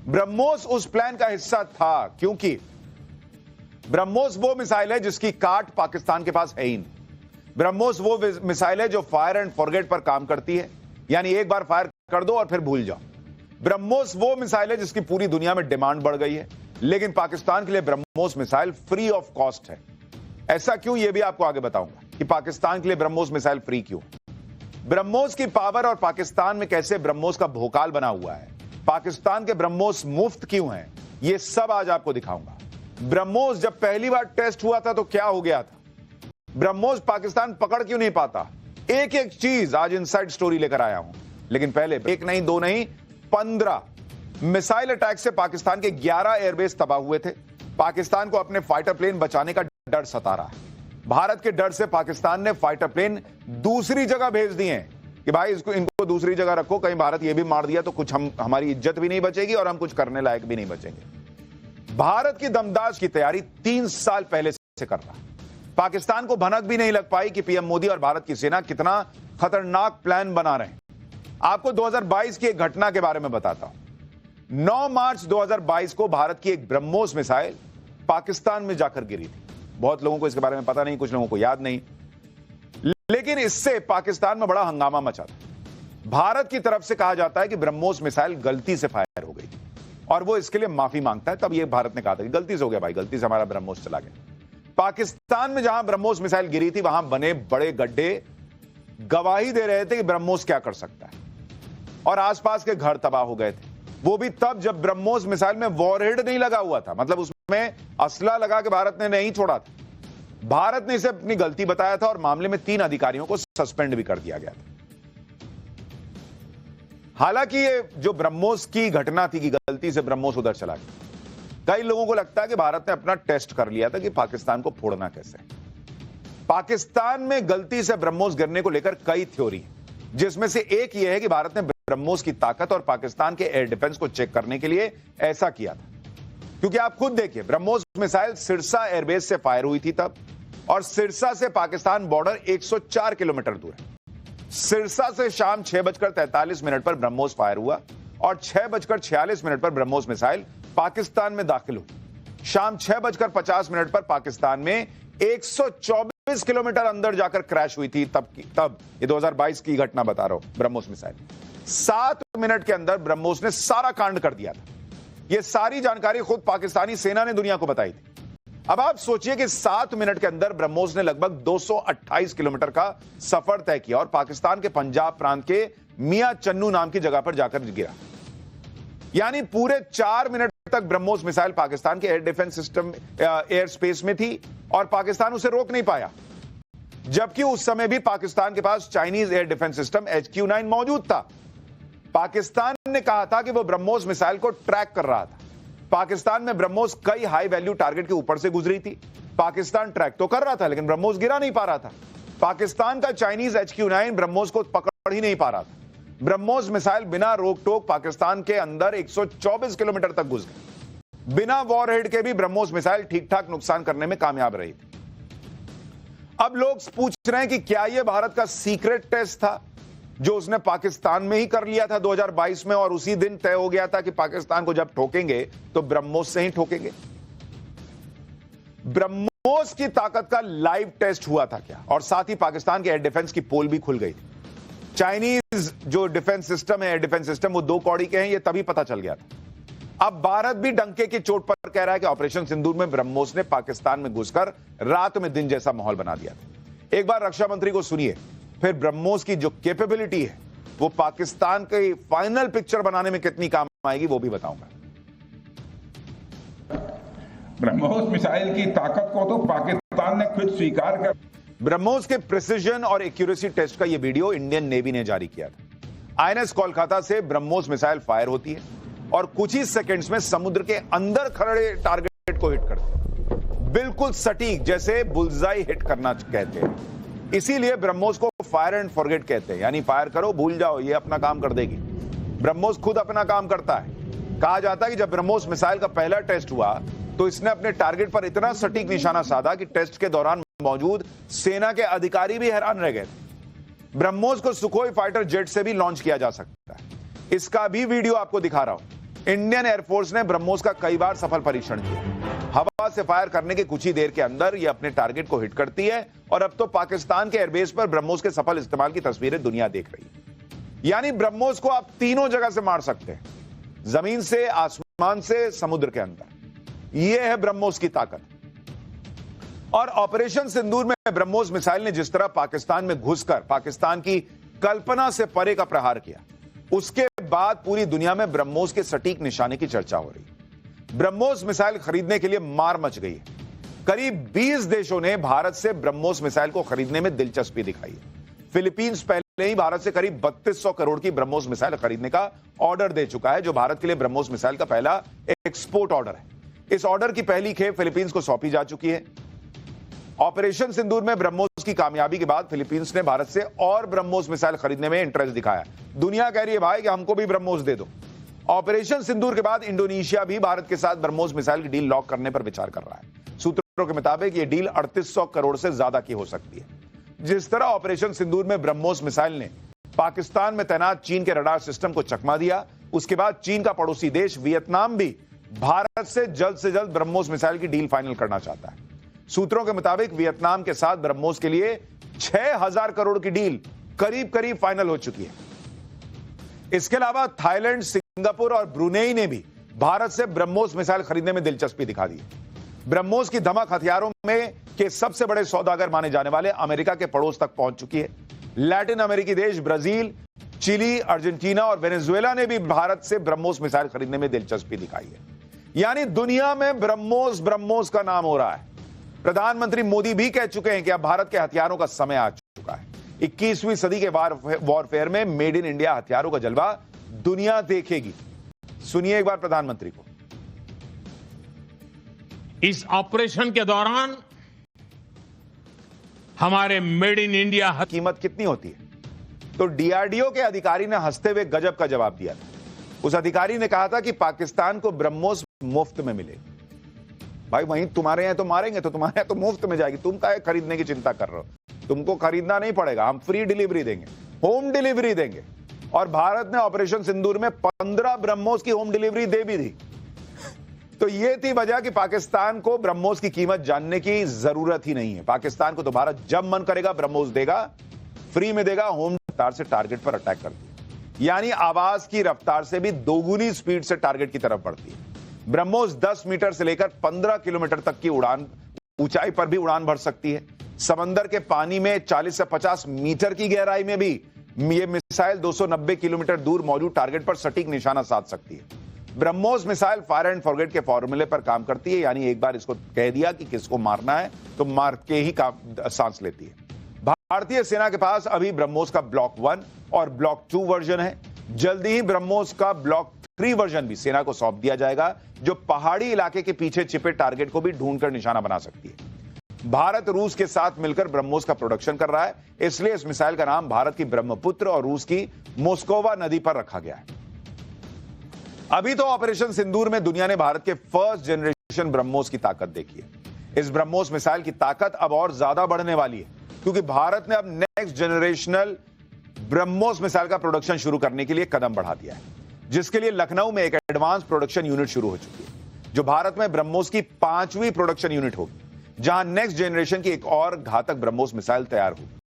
ब्रह्मोस उस प्लान का हिस्सा था, क्योंकि ब्रह्मोस वो मिसाइल है जिसकी काट पाकिस्तान के पास है ही नहीं। ब्रह्मोस वो मिसाइल है जो फायर एंड फॉरगेट पर काम करती है, यानी एक बार फायर कर दो और फिर भूल जाओ। ब्रह्मोस वो मिसाइल है जिसकी पूरी दुनिया में डिमांड बढ़ गई है, लेकिन पाकिस्तान के लिए BrahMos missile free of cost है। ऐसा क्यों, यह भी आपको आगे बताऊंगा कि पाकिस्तान के लिए ब्रह्मोस मिसाइल फ्री क्यों। ब्रह्मोस की पावर और पाकिस्तान में कैसे ब्रह्मोस का भोकाल बना हुआ है, पाकिस्तान के ब्रह्मोस मुफ्त क्यों हैं, यह सब आज आपको दिखाऊंगा। ब्रह्मोस जब पहली बार टेस्ट हुआ था तो क्या हो गया था, ब्रह्मोस पाकिस्तान पकड़ क्यों नहीं पाता, एक एक चीज आज इनसाइड स्टोरी लेकर आया हूं। लेकिन पहले एक नहीं, दो नहीं, 15 मिसाइल अटैक से पाकिस्तान के 11 एयरबेस तबाह हुए थे। पाकिस्तान को अपने फाइटर प्लेन बचाने का डर सता रहा है। भारत के डर से पाकिस्तान ने फाइटर प्लेन दूसरी जगह भेज दिए हैं कि भाई इनको दूसरी जगह रखो, कहीं भारत ये भी मार दिया तो कुछ हमारी इज्जत भी नहीं बचेगी और हम कुछ करने लायक भी नहीं बचेंगे। भारत की दमदाज की तैयारी 3 साल पहले से कर रहा है। पाकिस्तान को भनक भी नहीं लग पाई कि पीएम मोदी और भारत की सेना कितना खतरनाक प्लान बना रहे हैं। आपको 2022 की एक घटना के बारे में बताता हूं। 9 मार्च 2022 को भारत की एक ब्रह्मोस मिसाइल पाकिस्तान में जाकर गिरी थी। बहुत लोगों को इसके बारे में पता नहीं, कुछ लोगों को याद नहीं, लेकिन इससे पाकिस्तान में बड़ा हंगामा मचा था। भारत की तरफ से कहा जाता है कि ब्रह्मोस मिसाइल गलती से फायर हो गई थी और वो इसके लिए माफी मांगता है। तब ये भारत ने कहा था कि गलती से हो गया भाई, गलती से हमारा ब्रह्मोस चला गया। पाकिस्तान में जहां ब्रह्मोस मिसाइल गिरी थी वहां बने बड़े गड्ढे गवाही दे रहे थे कि ब्रह्मोस क्या कर सकता है, और आसपास के घर तबाह हो गए थे। वो भी तब जब ब्रह्मोस मिसाइल में वॉरहेड नहीं लगा हुआ था, मतलब उसमें असला लगा के भारत ने नहीं छोड़ा था। भारत ने इसे अपनी गलती बताया था और मामले में 3 अधिकारियों को सस्पेंड भी कर दिया गया था। हालांकि ये जो ब्रह्मोस की घटना थी कि गलती से ब्रह्मोस उधर चला गया, कई लोगों को लगता है कि भारत ने अपना टेस्ट कर लिया था कि पाकिस्तान को फोड़ना कैसे। पाकिस्तान में गलती से ब्रह्मोस गिरने को लेकर कई थ्योरी है, जिसमें से एक यह है कि भारत ने ब्रह्मोस की ताकत और पाकिस्तान के एयर डिफेंस को चेक करने के लिए ऐसा किया था। क्योंकि आप खुद देखिए, ब्रह्मोस मिसाइल सिरसा एयरबेस से फायर हुई थी तब, और सिरसा से पाकिस्तान बॉर्डर 104 किलोमीटर दूर है। सिरसा से शाम 6:43 पर ब्रह्मोस फायर हुआ और 6:46 पर ब्रह्मोस मिसाइल पाकिस्तान में दाखिल हुई। शाम 6:50 पर पाकिस्तान में 124 किलोमीटर अंदर जाकर क्रैश हुई थी। तब ये 2022 की घटना बता रहा हूं। ब्रह्मोस मिसाइल 7 मिनट के अंदर ब्रह्मोस ने सारा कांड कर दिया था। यह सारी जानकारी खुद पाकिस्तानी सेना ने दुनिया को बताई थी। अब आप सोचिए कि 7 मिनट के अंदर ब्रह्मोस ने लगभग 228 किलोमीटर का सफर तय किया और पाकिस्तान के पंजाब प्रांत के मियां चन्नू नाम की जगह पर जाकर गिरा। यानी पूरे 4 मिनट तक ब्रह्मोस मिसाइल पाकिस्तान के air defence system air space में थी और पाकिस्तान उसे रोक नहीं पाया, जबकि उस समय भी पाकिस्तान के पास Chinese air defence system HQ-9 मौजूद था। पाकिस्तान ने कहा था कि वो ब्रह्मोस मिसाइल को ट्रैक कर रहा था। पाकिस्तान में ब्रह्मोस कई हाई वैल्यू टारगेट के ऊपर से गुजरी थी। पाकिस्तान ट्रैक तो कर रहा था, लेकिन ब्रह्मोस गिरा नहीं पा रहा था। पाकिस्तान का चाइनीज HQ-9 ब्रह्मोस को पकड़ ही नहीं पा रहा था। ब्रह्मोस मिसाइल बिना रोक टोक पाकिस्तान के अंदर 124 किलोमीटर तक घुस गई। बिना वॉरहेड के भी ब्रह्मोस मिसाइल ठीक ठाक नुकसान करने में कामयाब रही थी। अब लोग पूछ रहे हैं कि क्या यह भारत का सीक्रेट टेस्ट था जो उसने पाकिस्तान में ही कर लिया था 2022 में, और उसी दिन तय हो गया था कि पाकिस्तान को जब ठोकेंगे तो ब्रह्मोस से ही ठोकेंगे। ब्रह्मोस की ताकत का लाइव टेस्ट हुआ था क्या, और साथ ही पाकिस्तान के एयर डिफेंस की पोल भी खुल गई थी। चाइनीज जो डिफेंस सिस्टम है, एयर डिफेंस सिस्टम, वो 2 कौड़ी के हैं, ये तभी पता चल गया था। अब भारत भी डंके की चोट पर कह रहा है कि ऑपरेशन सिंदूर में ब्रह्मोस ने पाकिस्तान में घुसकर रात में दिन जैसा माहौल बना दिया था। एक बार रक्षा मंत्री को सुनिए, फिर ब्रह्मोस की जो कैपेबिलिटी है वो पाकिस्तान के फाइनल पिक्चर बनाने में कितनी काम आएगी वो भी बताऊंगा। ब्रह्मोस मिसाइल की ताकत को तो पाकिस्तान ने खुद स्वीकार कर। ब्रह्मोस के प्रिसिजन और एक्यूरेसी टेस्ट का यह वीडियो इंडियन नेवी ने जारी किया था। INS कोलकाता से ब्रह्मोस मिसाइल फायर होती है और कुछ ही सेकंड्स में समुद्र के अंदर खड़े टारगेट को हिट करती है, बिल्कुल सटीक, जैसे बुलजाई हिट करना कहते हैं। इसीलिए ब्रह्मोस को फायर एंड फॉरगेट कहते हैं, यानी फायर करो भूल जाओ, ये अपना काम कर देगी। ब्रह्मोस खुद अपना काम करता है। कहा जाता है कि जब ब्रह्मोस मिसाइल का पहला टेस्ट हुआ तो इसने अपने टारगेट पर इतना सटीक निशाना साधा कि टेस्ट के दौरान मौजूद सेना के अधिकारी भी हैरान रह गए थे। ब्रह्मोस को सुखोई फाइटर जेट से भी लॉन्च किया जा सकता है। इसका भी वीडियो आपको दिखा रहा हूं। इंडियन एयरफोर्स ने ब्रह्मोस का कई बार सफल परीक्षण किया। हवा से फायर करने के कुछ ही देर के अंदर यह अपने टारगेट को हिट करती है और अब तो पाकिस्तान के एयरबेस पर ब्रह्मोस के सफल इस्तेमाल की तस्वीरें दुनिया देख रही है। यानी ब्रह्मोस को आप तीनों जगह से मार सकते हैं, जमीन से, आसमान से, समुद्र के अंदर। यह है ब्रह्मोस की ताकत। और ऑपरेशन सिंदूर में ब्रह्मोस मिसाइल ने जिस तरह पाकिस्तान में घुसकर पाकिस्तान की कल्पना से परे का प्रहार किया, उसके बाद पूरी दुनिया में ब्रह्मोस के सटीक निशाने की चर्चा हो रही। ब्रह्मोस मिसाइल खरीदने के लिए मार मच गई है। करीब 20 देशों ने भारत से ब्रह्मोस मिसाइल को खरीदने में दिलचस्पी दिखाई है। फिलीपींस पहले ही भारत से करीब 3200 करोड़ की ब्रह्मोस मिसाइल खरीदने का ऑर्डर दे चुका है, जो भारत के लिए ब्रह्मोस मिसाइल का पहला एक्सपोर्ट ऑर्डर है। इस ऑर्डर की पहली खेप फिलीपींस को सौंपी जा चुकी है। ऑपरेशन सिंदूर में ब्रह्मोस की कामयाबी के बाद फिलीपींस ने भारत से और ब्रह्मोस मिसाइल खरीदने में इंटरेस्ट दिखाया। दुनिया कह रही है भाई कि हमको भी ब्रह्मोस दे दो। ऑपरेशन सिंदूर के बाद इंडोनेशिया भी भारत के साथ ब्रह्मोस मिसाइल की डील लॉक करने पर विचार कर रहा है। सूत्रों के मुताबिक यह डील 3800 करोड़ से ज्यादा की हो सकती है। जिस तरह ऑपरेशन सिंदूर में ब्रह्मोस मिसाइल ने पाकिस्तान में तैनात चीन के रडार सिस्टम को चकमा दिया, उसके बाद चीन का पड़ोसी देश वियतनाम भी भारत से जल्द ब्रह्मोस मिसाइल की डील फाइनल करना चाहता है। सूत्रों के मुताबिक वियतनाम के साथ ब्रह्मोस के लिए 6000 करोड़ की डील करीब फाइनल हो चुकी है। इसके अलावा थाईलैंड, सिंगापुर और ब्रुनेई ने भी भारत से ब्रह्मोस मिसाइल खरीदने में दिलचस्पी दिखा दी है। ब्रह्मोस की धमक हथियारों में के सबसे बड़े सौदागर माने जाने वाले अमेरिका के पड़ोस तक पहुंच चुकी है। लैटिन अमेरिकी देश ब्राजील, चिली, अर्जेंटीना और वेनेजुएला ने भी भारत से ब्रह्मोस मिसाइल खरीदने में दिलचस्पी दिखाई है। यानी दुनिया में ब्रह्मोस का नाम हो रहा है। प्रधानमंत्री मोदी भी कह चुके हैं कि अब भारत के हथियारों का समय आ चुका है। 21वीं सदी के वॉरफेयर में मेड इन इंडिया हथियारों का जलवा दुनिया देखेगी। सुनिए एक बार प्रधानमंत्री को। इस ऑपरेशन के दौरान हमारे मेड इन इंडिया कीमत कितनी होती है? तो डीआरडीओ के अधिकारी ने हंसते हुए गजब का जवाब दिया था। उस अधिकारी ने कहा था कि पाकिस्तान को ब्रह्मोस मुफ्त में मिलेगी। भाई वहीं तुम्हारे यहां तो मारेंगे तो तुम्हारे यहां तो मुफ्त में जाएगी। तुम काहे खरीदने की चिंता कर रहे हो? तुमको खरीदना नहीं पड़ेगा, हम फ्री डिलीवरी देंगे, होम डिलीवरी देंगे। और भारत ने ऑपरेशन सिंदूर में 15 ब्रह्मोस की होम डिलीवरी दे भी दी। तो यह थी वजह कि पाकिस्तान को ब्रह्मोस की कीमत जानने की जरूरत ही नहीं है। पाकिस्तान को तो भारत जब मन करेगा ब्रह्मोस देगा, फ्री में देगा, होम रफ्तार से टारगेट पर अटैक करती है। यानी आवाज की रफ्तार से भी दोगुनी स्पीड से टारगेट की तरफ बढ़ती है। ब्रह्मोस 10 मीटर से लेकर 15 किलोमीटर तक की उड़ान, ऊंचाई पर भी उड़ान भर सकती है। समंदर के पानी में 40 से 50 मीटर की गहराई में भी यह मिसाइल 290 किलोमीटर दूर मौजूद टारगेट पर सटीक निशाना साध सकती है। BrahMos missile fire and forget के फॉर्मूले पर काम करती है। यानी एक बार इसको कह दिया कि किसको मारना है तो मार के ही सांस लेती है। भारतीय सेना के पास अभी ब्रह्मोस का ब्लॉक 1 और ब्लॉक 2 वर्जन है। जल्दी ही ब्रह्मोस का ब्लॉक 3 वर्जन भी सेना को सौंप दिया जाएगा, जो पहाड़ी इलाके के पीछे छिपे टारगेट को भी ढूंढकर निशाना बना सकती है। भारत रूस के साथ मिलकर ब्रह्मोस का प्रोडक्शन कर रहा है, इसलिए इस मिसाइल का नाम भारत की ब्रह्मपुत्र और रूस की मोस्कोवा नदी पर रखा गया है। अभी तो ऑपरेशन सिंदूर में दुनिया ने भारत के फर्स्ट जनरेशन ब्रह्मोस की ताकत देखी है। इस ब्रह्मोस मिसाइल की ताकत अब और ज्यादा बढ़ने वाली है, क्योंकि भारत ने अब नेक्स्ट जनरेशनल ब्रह्मोस मिसाइल का प्रोडक्शन शुरू करने के लिए कदम बढ़ा दिया है, जिसके लिए लखनऊ में एक एडवांस प्रोडक्शन यूनिट शुरू हो चुकी है, जो भारत में ब्रह्मोस की 5वीं प्रोडक्शन यूनिट होगी, जहां नेक्स्ट जनरेशन की एक और घातक ब्रह्मोस मिसाइल तैयार होगी।